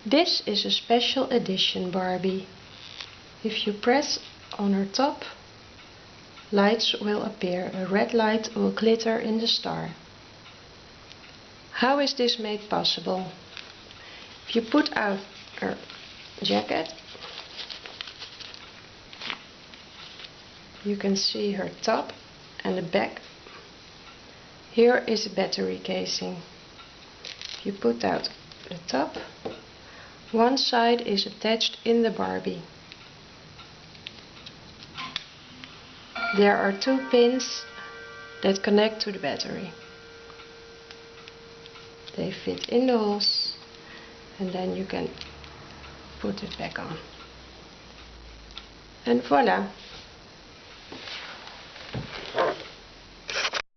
This is a special edition Barbie. If you press on her top, lights will appear. A red light will glitter in the star. How is this made possible? If you put out her jacket, you can see her top and the back. Here is a battery casing. If you put out the top, one side is attached in the Barbie. There are 2 pins that connect to the battery. They fit in the holes and then you can put it back on. And voila!